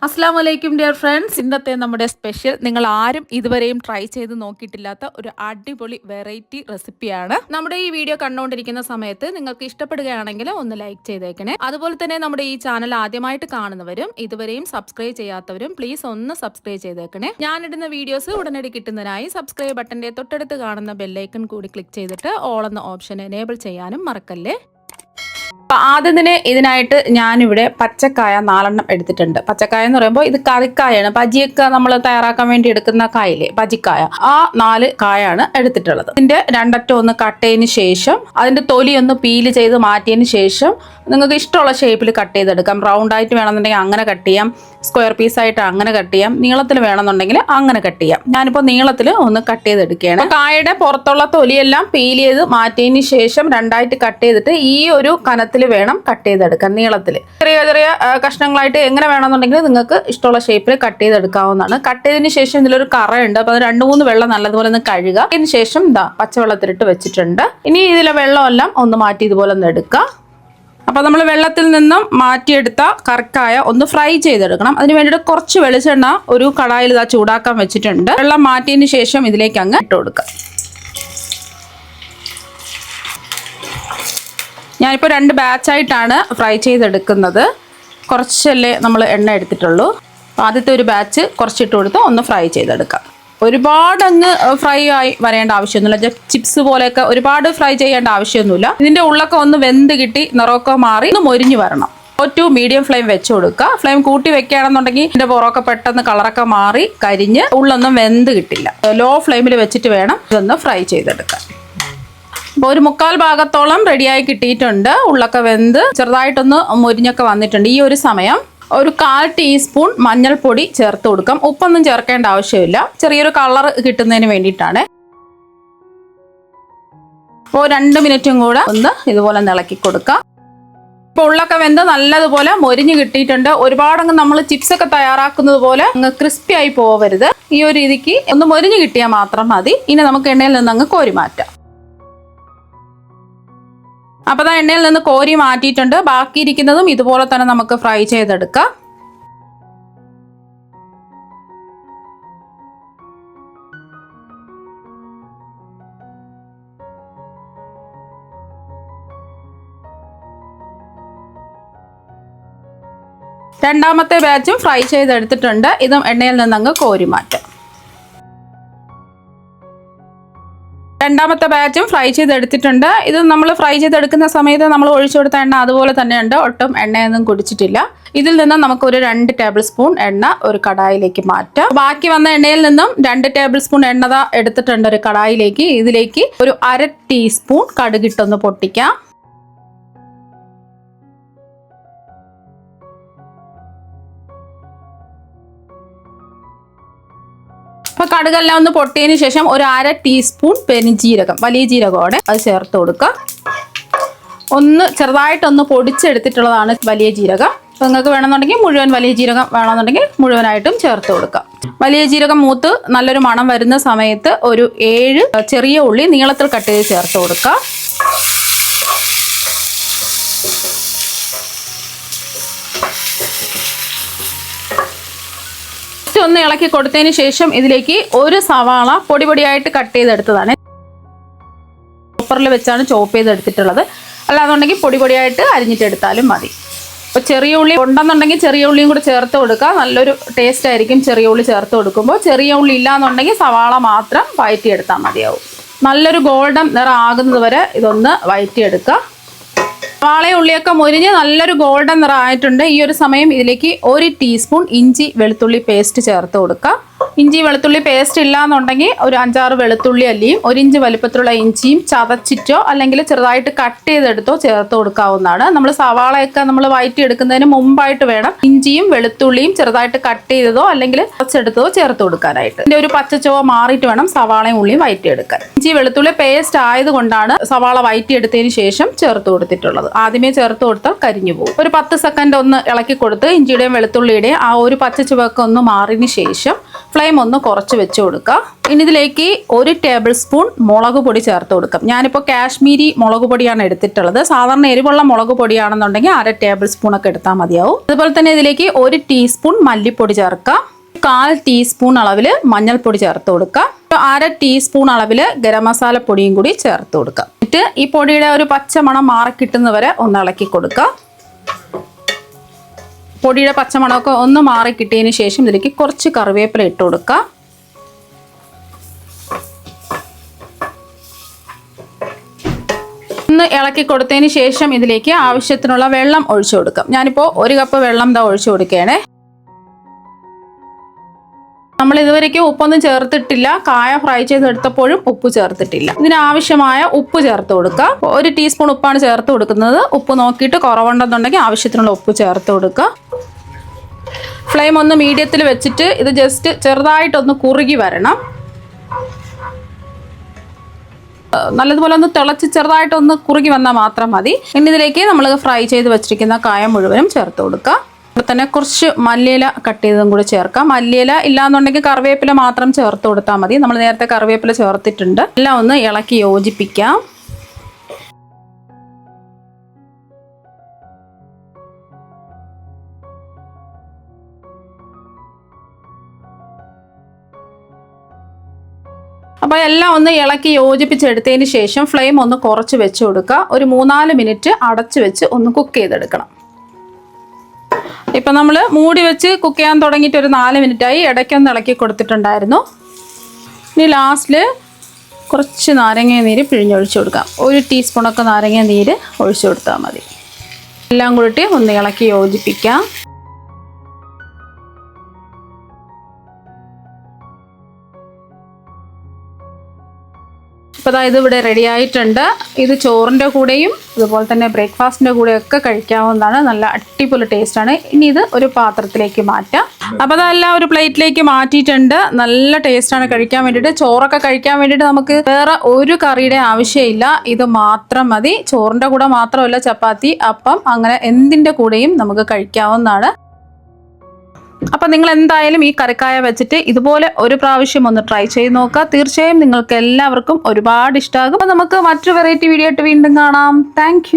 അസ്സലാമലൈക്കും dear friends. ഇന്നത്തെ നമ്മുടെ സ്പെഷ്യൽ നിങ്ങൾ ആരും ഇതുവരെയും ട്രൈ ചെയ്ത് നോക്കിയിട്ടില്ലാത്ത ഒരു അടിപൊളി വെറൈറ്റി റെസിപ്പിയാണ്. നമ്മുടെ ഈ വീഡിയോ കണ്ടുകൊണ്ടിരിക്കുന്ന സമയത്ത് നിങ്ങൾക്ക് ഇഷ്ടപ്പെടുകയാണെങ്കിൽ ഒന്ന് ലൈക്ക് ചെയ്തേക്കണേ. അതുപോലെ തന്നെ നമ്മുടെ ഈ ചാനൽ ആദ്യമായിട്ട് കാണുന്നവരും ഇതുവരെയും സബ്സ്ക്രൈബ് ചെയ്യാത്തവരും പ്ലീസ് ഒന്ന് സബ്സ്ക്രൈബ് ചെയ്തേക്കണേ. ഞാനിടുന്ന വീഡിയോസ് ഉടനടി കിട്ടുന്നതിനായി സബ്സ്ക്രൈബ് ബട്ടന്റെ തൊട്ടടുത്ത് കാണുന്ന ബെല്ലൈക്കൺ കൂടി ക്ലിക്ക് ചെയ്തിട്ട് ഓൾ എന്ന ഓപ്ഷൻ എനേബിൾ ചെയ്യാനും മറക്കല്ലേ. ആദ്യം തന്നെ ഇതിനായിട്ട് ഞാനിവിടെ പച്ചക്കായ 4 എടുത്തിട്ടുണ്ട്. പച്ചക്കായ എന്ന് പറയുമ്പോൾ ഇത് കറിക്കായാണ്. ബജിയൊക്കെ നമ്മൾ തയ്യാറാക്കാൻ വേണ്ടി എടുക്കുന്ന കായല്ലേ, ബജിക്കായ. ആ 4 കായാണ് എടുത്തിട്ടുള്ളത്. ഇതിന്റെ 2 അറ്റം ഒന്ന് കട്ട് ചെയ്തതിന് ശേഷം അതിന്റെ തൊലി ഒന്ന് പീല് ചെയ്ത് മാറ്റിയതിന് ശേഷം നിങ്ങൾക്ക് ഇഷ്ടമുള്ള ഷേപ്പിൽ കട്ട് ചെയ്തെടുക്കാം. റൗണ്ട് ആയിട്ട് വേണമെന്നുണ്ടെങ്കിൽ അങ്ങനെ കട്ട് ചെയ്യാം, സ്ക്വയർ പീസായിട്ട് അങ്ങനെ കട്ട് ചെയ്യാം, നീളത്തിൽ വേണമെന്നുണ്ടെങ്കിൽ അങ്ങനെ കട്ട് ചെയ്യാം. ഞാനിപ്പോൾ നീളത്തിൽ ഒന്ന് കട്ട് ചെയ്തെടുക്കുകയാണ്. കായയുടെ പുറത്തുള്ള തൊലിയെല്ലാം പീൽ ചെയ്ത് മാറ്റിയതിന് ശേഷം 2ആയിട്ട് കട്ട് ചെയ്തിട്ട് ഈ ഒരു കനത്തിൽ വേണം കട്ട് ചെയ്തെടുക്കാൻ. നീളത്തിൽ ചെറിയ ചെറിയ കഷ്ണങ്ങളായിട്ട് എങ്ങനെ വേണമെന്നുണ്ടെങ്കിൽ നിങ്ങൾക്ക് ഇഷ്ടമുള്ള ഷേപ്പിൽ കട്ട് ചെയ്തെടുക്കാവുന്നതാണ്. കട്ട് ചെയ്തതിന് ശേഷം ഇതിലൊരു കറയുണ്ട്, അപ്പോൾ അത് 2-3 വെള്ളം നല്ലതുപോലെ ഒന്ന് കഴുകുക. അതിന് ശേഷം പച്ചവെള്ളത്തിലിട്ട് വെച്ചിട്ടുണ്ട്. ഇനി ഇതിലെ വെള്ളമെല്ലാം ഒന്ന് മാറ്റി ഇതുപോലെ ഒന്ന് എടുക്കുക. അപ്പോൾ നമ്മൾ വെള്ളത്തിൽ നിന്നും മാറ്റിയെടുത്ത കറിക്കായ ഒന്ന് ഫ്രൈ ചെയ്തെടുക്കണം. അതിന് വേണ്ടിയിട്ട് കുറച്ച് വെളിച്ചെണ്ണ ഒരു കടായിൽ ചൂടാക്കാൻ വെച്ചിട്ടുണ്ട്. വെള്ളം മാറ്റിയതിന് ശേഷം ഇതിലേക്ക് അങ്ങ് ഇട്ട് കൊടുക്കുക. ഞാനിപ്പോൾ 2 ബാച്ചായിട്ടാണ് ഫ്രൈ ചെയ്തെടുക്കുന്നത്. കുറച്ചല്ലേ നമ്മൾ എണ്ണ എടുത്തിട്ടുള്ളൂ. ആദ്യത്തെ ഒരു ബാച്ച് കുറച്ചിട്ട് കൊടുത്ത് ഒന്ന് ഫ്രൈ ചെയ്തെടുക്കാം. ഒരുപാട് അങ്ങ് ഫ്രൈ ആയി വരേണ്ട ആവശ്യമൊന്നുമില്ല. ചിപ്സ് പോലെയൊക്കെ ഒരുപാട് ഫ്രൈ ചെയ്യേണ്ട ആവശ്യമൊന്നുമില്ല. ഇതിന്റെ ഉള്ളൊക്കെ ഒന്ന് വെന്ത് കിട്ടി നിറമൊക്കെ മാറി ഒന്ന് മൊരിഞ്ഞു വരണം. ടു മീഡിയം ഫ്ലെയിം വെച്ച് കൊടുക്കുക. ഫ്ലെയിം കൂട്ടി വെക്കുകയാണെന്നുണ്ടെങ്കിൽ ഇതിന്റെ പുറമൊക്കെ പെട്ടെന്ന് കളറൊക്കെ മാറി കരിഞ്ഞ് ഉള്ളൊന്നും വെന്ത് കിട്ടില്ല. ലോ ഫ്ലെയിമിൽ വെച്ചിട്ട് വേണം ഇതൊന്ന് ഫ്രൈ ചെയ്തെടുക്കാൻ. അപ്പോൾ ഒരു 1/4 ഭാഗത്തോളം റെഡിയായി കിട്ടിയിട്ടുണ്ട്. ഉള്ളൊക്കെ വെന്ത് ചെറുതായിട്ടൊന്ന് മൊരിഞ്ഞൊക്കെ വന്നിട്ടുണ്ട്. ഈ ഒരു സമയം ഒരു 1/4 ടീസ്പൂൺ മഞ്ഞൾപ്പൊടി ചേർത്ത് കൊടുക്കാം. ഉപ്പൊന്നും ചേർക്കേണ്ട ആവശ്യമില്ല, ചെറിയൊരു കളർ കിട്ടുന്നതിന് വേണ്ടിയിട്ടാണ്. അപ്പോൾ 2 മിനിറ്റും കൂടെ ഒന്ന് ഇതുപോലെ ഇളക്കി കൊടുക്കാം. ഇപ്പോൾ ഉള്ളൊക്കെ വെന്ത് നല്ലതുപോലെ മൊരിഞ്ഞ് കിട്ടിയിട്ടുണ്ട്. ഒരുപാടങ്ങ് നമ്മൾ ചിപ്സൊക്കെ തയ്യാറാക്കുന്നത് പോലെ അങ്ങ് ക്രിസ്പി ആയി പോവരുത്. ഈ ഒരു രീതിക്ക് ഒന്ന് മൊരിഞ്ഞ് കിട്ടിയാൽ മാത്രം മതി. ഇനി നമുക്ക് എണ്ണയിൽ നിന്ന് അങ്ങ് കോരി മാറ്റാം. അപ്പോൾ എണ്ണയിൽ നിന്ന് കോരി മാറ്റിയിട്ടുണ്ട്. ബാക്കിയിരിക്കുന്നതും ഇതുപോലെ തന്നെ നമുക്ക് ഫ്രൈ ചെയ്തെടുക്കാം. രണ്ടാമത്തെ ബാച്ചും ഫ്രൈ ചെയ്തെടുത്തിട്ടുണ്ട്. ഇതും എണ്ണയിൽ നിന്ന് അങ്ങ് കോരി മാറ്റാം. രണ്ടാമത്തെ ബാച്ചും ഫ്രൈ ചെയ്തെടുത്തിട്ടുണ്ട്. ഇത് നമ്മൾ ഫ്രൈ ചെയ്തെടുക്കുന്ന സമയത്ത് നമ്മൾ ഒഴിച്ചു കൊടുത്ത എണ്ണ അതുപോലെ തന്നെയുണ്ട്, ഒട്ടും എണ്ണയൊന്നും കുടിച്ചിട്ടില്ല. ഇതിൽ നിന്നും നമുക്ക് ഒരു 2 ടേബിൾ സ്പൂൺ എണ്ണ ഒരു കടായിലേക്ക് മാറ്റാം. ബാക്കി വന്ന എണ്ണയിൽ നിന്നും 2 ടേബിൾ സ്പൂൺ എണ്ണ എടുത്തിട്ടുണ്ട് ഒരു കടായിലേക്ക്. ഇതിലേക്ക് ഒരു 1/2 ടീസ്പൂൺ കടുകിട്ടൊന്ന് പൊട്ടിക്കാം. അപ്പോൾ കടുകെല്ലാം ഒന്ന് പൊട്ടിയതിന് ശേഷം ഒരു 1/2 ടീസ്പൂൺ പെരുംജീരകം, വലിയ ജീരകമാണ്, അത് ചേർത്ത് കൊടുക്കുക. ഒന്ന് ചെറുതായിട്ടൊന്ന് പൊടിച്ചെടുത്തിട്ടുള്ളതാണ് വലിയ ജീരകം. അപ്പോൾ നിങ്ങൾക്ക് വേണമെന്നുണ്ടെങ്കിൽ മുഴുവൻ വലിയ ജീരകം വേണമെന്നുണ്ടെങ്കിൽ മുഴുവനായിട്ടും ചേർത്ത് കൊടുക്കാം. വലിയ ജീരകം മൂത്ത് നല്ലൊരു മണം വരുന്ന സമയത്ത് ഒരു 7 ചെറിയ ഉള്ളി നീളത്തിൽ കട്ട് ചെയ്ത് ചേർത്ത് കൊടുക്കുക. ഒന്ന് ഇളക്കി കൊടുത്തതിന് ശേഷം ഇതിലേക്ക് ഒരു സവാള പൊടിയായിട്ട് കട്ട് ചെയ്തെടുത്തതാണ്. ചോപ്പറിൽ വെച്ചാണ് ചോപ്പ് ചെയ്തെടുത്തിട്ടുള്ളത്. അല്ലാന്നുണ്ടെങ്കിൽ പൊടിയായിട്ട് അരിഞ്ഞിട്ടെടുത്താലും മതി. അപ്പോൾ ചെറിയ ഉള്ളി ഉണ്ടെന്നുണ്ടെങ്കിൽ ചെറിയ ഉള്ളിയും കൂടെ ചേർത്ത് കൊടുക്കുക. നല്ലൊരു ടേസ്റ്റ് ആയിരിക്കും ചെറിയ ഉള്ളി ചേർത്ത് കൊടുക്കുമ്പോൾ. ചെറിയ ഉള്ളി ഇല്ലാന്നുണ്ടെങ്കിൽ സവാള മാത്രം വഴറ്റിയെടുത്താൽ മതിയാവും. നല്ലൊരു ഗോൾഡൻ നിറം ആകുന്നത് വരെ ഇതൊന്ന് വഴറ്റിയെടുക്കുക. സവാളയും ഉള്ളിയൊക്കെ മൊരിഞ്ഞ് നല്ലൊരു ഗോൾഡൻ നിറം ആയിട്ടുണ്ട്. ഈ ഒരു സമയം ഇതിലേക്ക് 1 ടീസ്പൂൺ ഇഞ്ചി വെളുത്തുള്ളി പേസ്റ്റ് ചേർത്ത് കൊടുക്കുക. ഇഞ്ചി വെളുത്തുള്ളി പേസ്റ്റ് ഇല്ലാന്നുണ്ടെങ്കിൽ ഒരു 5-6 വെളുത്തുള്ളി അല്ലിയും 1 ഇഞ്ച് വലിപ്പത്തിലുള്ള ഇഞ്ചിയും ചതച്ചിട്ടോ അല്ലെങ്കിൽ ചെറുതായിട്ട് കട്ട് ചെയ്തെടുത്തോ ചേർത്ത് കൊടുക്കാവുന്നതാണ്. നമ്മൾ സവാളയൊക്കെ നമ്മൾ വഴറ്റിയെടുക്കുന്നതിന് മുമ്പായിട്ട് വേണം ഇഞ്ചിയും വെളുത്തുള്ളിയും ചെറുതായിട്ട് കട്ട് ചെയ്തതോ അല്ലെങ്കിൽ ചതച്ചെടുത്തതോ ചേർത്ത് കൊടുക്കാനായിട്ട്. ഇതിന്റെ ഒരു പച്ചച്ചുവ മാറിയിട്ട് വേണം സവാളയും ഉള്ളിയും വഴറ്റിയെടുക്കാൻ. ഇഞ്ചി വെളുത്തുള്ളി പേസ്റ്റ് ആയതുകൊണ്ടാണ് സവാള വഴറ്റിയെടുത്തതിന് ശേഷം ചേർത്ത് കൊടുത്തിട്ടുള്ളത്. ആദ്യമേ ചേർത്ത് കൊടുത്താൽ കരിഞ്ഞു പോകും. ഒരു 10 സെക്കൻഡ് ഒന്ന് ഇളക്കി കൊടുത്ത് ഇഞ്ചിയുടെയും വെളുത്തുള്ളിയുടെയും ആ ഒരു പച്ചച്ചുവയൊക്കെ ഒന്ന് മാറിയതിന് ശേഷം ഫ്ലെയിം ഒന്ന് കുറച്ച് വെച്ച് കൊടുക്കുക. ഇനി ഇതിലേക്ക് 1 ടേബിൾ സ്പൂൺ മുളക് പൊടി ചേർത്ത് കൊടുക്കാം. ഞാനിപ്പോൾ കാശ്മീരി മുളക് പൊടിയാണ് എടുത്തിട്ടുള്ളത്. സാധാരണ എരിവുള്ള മുളക് പൊടിയാണെന്നുണ്ടെങ്കിൽ 1/2 ടേബിൾ സ്പൂൺ ഒക്കെ എടുത്താൽ മതിയാവും. അതുപോലെ തന്നെ ഇതിലേക്ക് 1 ടീസ്പൂൺ മല്ലിപ്പൊടി ചേർക്കാം. 1/4 ടീസ്പൂൺ അളവിൽ മഞ്ഞൾപ്പൊടി ചേർത്ത് കൊടുക്കാം. 1/2 ടീസ്പൂൺ അളവിൽ ഗരം മസാല പൊടിയും കൂടി ചേർത്ത് കൊടുക്കാം. എന്നിട്ട് ഈ പൊടിയുടെ ഒരു പച്ചമണം മാറി കിട്ടുന്നവരെ ഒന്ന് ഇളക്കി കൊടുക്കുക. പൊടിയുടെ പച്ചമണമൊക്കെ ഒന്ന് മാറി കിട്ടിയതിന് ശേഷം ഇതിലേക്ക് കുറച്ച് കറിവേപ്പില ഇട്ട് കൊടുക്കുക. ഒന്ന് ഇളക്കി കൊടുത്തതിന് ശേഷം ഇതിലേക്ക് ആവശ്യത്തിനുള്ള വെള്ളം ഒഴിച്ചു കൊടുക്കാം. ഞാനിപ്പോൾ 1 കപ്പ് വെള്ളം ഒഴിച്ചു കൊടുക്കുകയാണേ. നമ്മൾ ഇതുവരേക്കും ഉപ്പൊന്നും ചേർത്തിട്ടില്ല. കായ ഫ്രൈ ചെയ്തെടുത്തപ്പോഴും ഉപ്പ് ചേർത്തിട്ടില്ല. ഇതിനാവശ്യമായ ഉപ്പ് ചേർത്ത് കൊടുക്കുക. 1 ടീസ്പൂൺ ഉപ്പാണ് ചേർത്ത് കൊടുക്കുന്നത്. ഉപ്പ് നോക്കിയിട്ട് കുറവുണ്ടെന്നുണ്ടെങ്കിൽ ആവശ്യത്തിനുള്ള ഉപ്പ് ചേർത്ത് കൊടുക്കുക. ഫ്ലെയിം ഒന്ന് മീഡിയത്തിൽ വെച്ചിട്ട് ഇത് ജസ്റ്റ് ചെറുതായിട്ടൊന്ന് കുറുകി വരണം. നല്ലതുപോലെ ഒന്ന് തിളച്ച് ചെറുതായിട്ടൊന്ന് കുറുകി വന്നാൽ മാത്രം മതി. ഇനി ഇതിലേക്ക് നമ്മൾ ഫ്രൈ ചെയ്ത് വെച്ചിരിക്കുന്ന കായ മുഴുവനും ചേർത്ത് കൊടുക്കുക. ഇവിടെ തന്നെ കുറച്ച് മല്ലിയില കട്ട് ചെയ്തതും കൂടി ചേർക്കാം. മല്ലിയില ഇല്ലാന്നുണ്ടെങ്കിൽ കറിവേപ്പില മാത്രം ചേർത്ത് കൊടുത്താൽ മതി. നമ്മൾ നേരത്തെ കറിവേപ്പില ചേർത്തിട്ടുണ്ട്. എല്ലാം ഒന്ന് ഇളക്കി യോജിപ്പിക്കാം. അപ്പോൾ എല്ലാം ഒന്ന് ഇളക്കി യോജിപ്പിച്ചെടുത്തതിന് ശേഷം ഫ്ലെയിം ഒന്ന് കുറച്ച് വെച്ച് കൊടുക്കുക. ഒരു 3-4 മിനിറ്റ് അടച്ച് വെച്ച് ഒന്ന് കുക്ക് ചെയ്തെടുക്കണം. ഇപ്പം നമ്മൾ മൂടി വെച്ച് കുക്ക് ചെയ്യാൻ തുടങ്ങിയിട്ട് ഒരു 4 മിനിറ്റായി. ഇടയ്ക്കൊന്ന് ഇളക്കി കൊടുത്തിട്ടുണ്ടായിരുന്നു. ഇനി ലാസ്റ്റിൽ കുറച്ച് നാരങ്ങ നീര് പിഴിഞ്ഞൊഴിച്ച് കൊടുക്കാം. 1 ടീസ്പൂണൊക്കെ നാരങ്ങ നീര് ഒഴിച്ചു കൊടുത്താൽ മതി. എല്ലാം കൂടി ഒന്ന് ഇളക്കി യോജിപ്പിക്കാം. അപ്പോൾ ഇത് ഇവിടെ റെഡി ആയിട്ടുണ്ട്. ഇത് ചോറിൻ്റെ കൂടെയും അതുപോലെ തന്നെ ബ്രേക്ക്ഫാസ്റ്റിൻ്റെ കൂടെയൊക്കെ കഴിക്കാവുന്നതാണ്. നല്ല അടിപൊളി ടേസ്റ്റാണ്. ഇനി ഇത് ഒരു പാത്രത്തിലേക്ക് മാറ്റാം. അപ്പോൾ അതെല്ലാം ഒരു പ്ലേറ്റിലേക്ക് മാറ്റിയിട്ടുണ്ട്. നല്ല ടേസ്റ്റാണ് കഴിക്കാൻ വേണ്ടിയിട്ട്. ചോറൊക്കെ കഴിക്കാൻ വേണ്ടിയിട്ട് നമുക്ക് വേറെ ഒരു കറിയുടെ ആവശ്യമില്ല. ഇത് മാത്രം മതി. ചോറിൻ്റെ കൂടെ മാത്രമല്ല, ചപ്പാത്തി, അപ്പം, അങ്ങനെ എന്തിൻ്റെ കൂടെയും നമുക്ക് കഴിക്കാവുന്നതാണ്. അപ്പം നിങ്ങൾ എന്തായാലും ഈ കറിക്കായ വെച്ചിട്ട് ഇതുപോലെ ഒരു പ്രാവശ്യം ഒന്ന് ട്രൈ ചെയ്ത് നോക്കുക. തീർച്ചയായും നിങ്ങൾക്ക് എല്ലാവർക്കും ഒരുപാട് ഇഷ്ടമാകും. അപ്പം നമുക്ക് മറ്റൊരു വെറൈറ്റി വീഡിയോ ആയിട്ട് വീണ്ടും കാണാം. താങ്ക്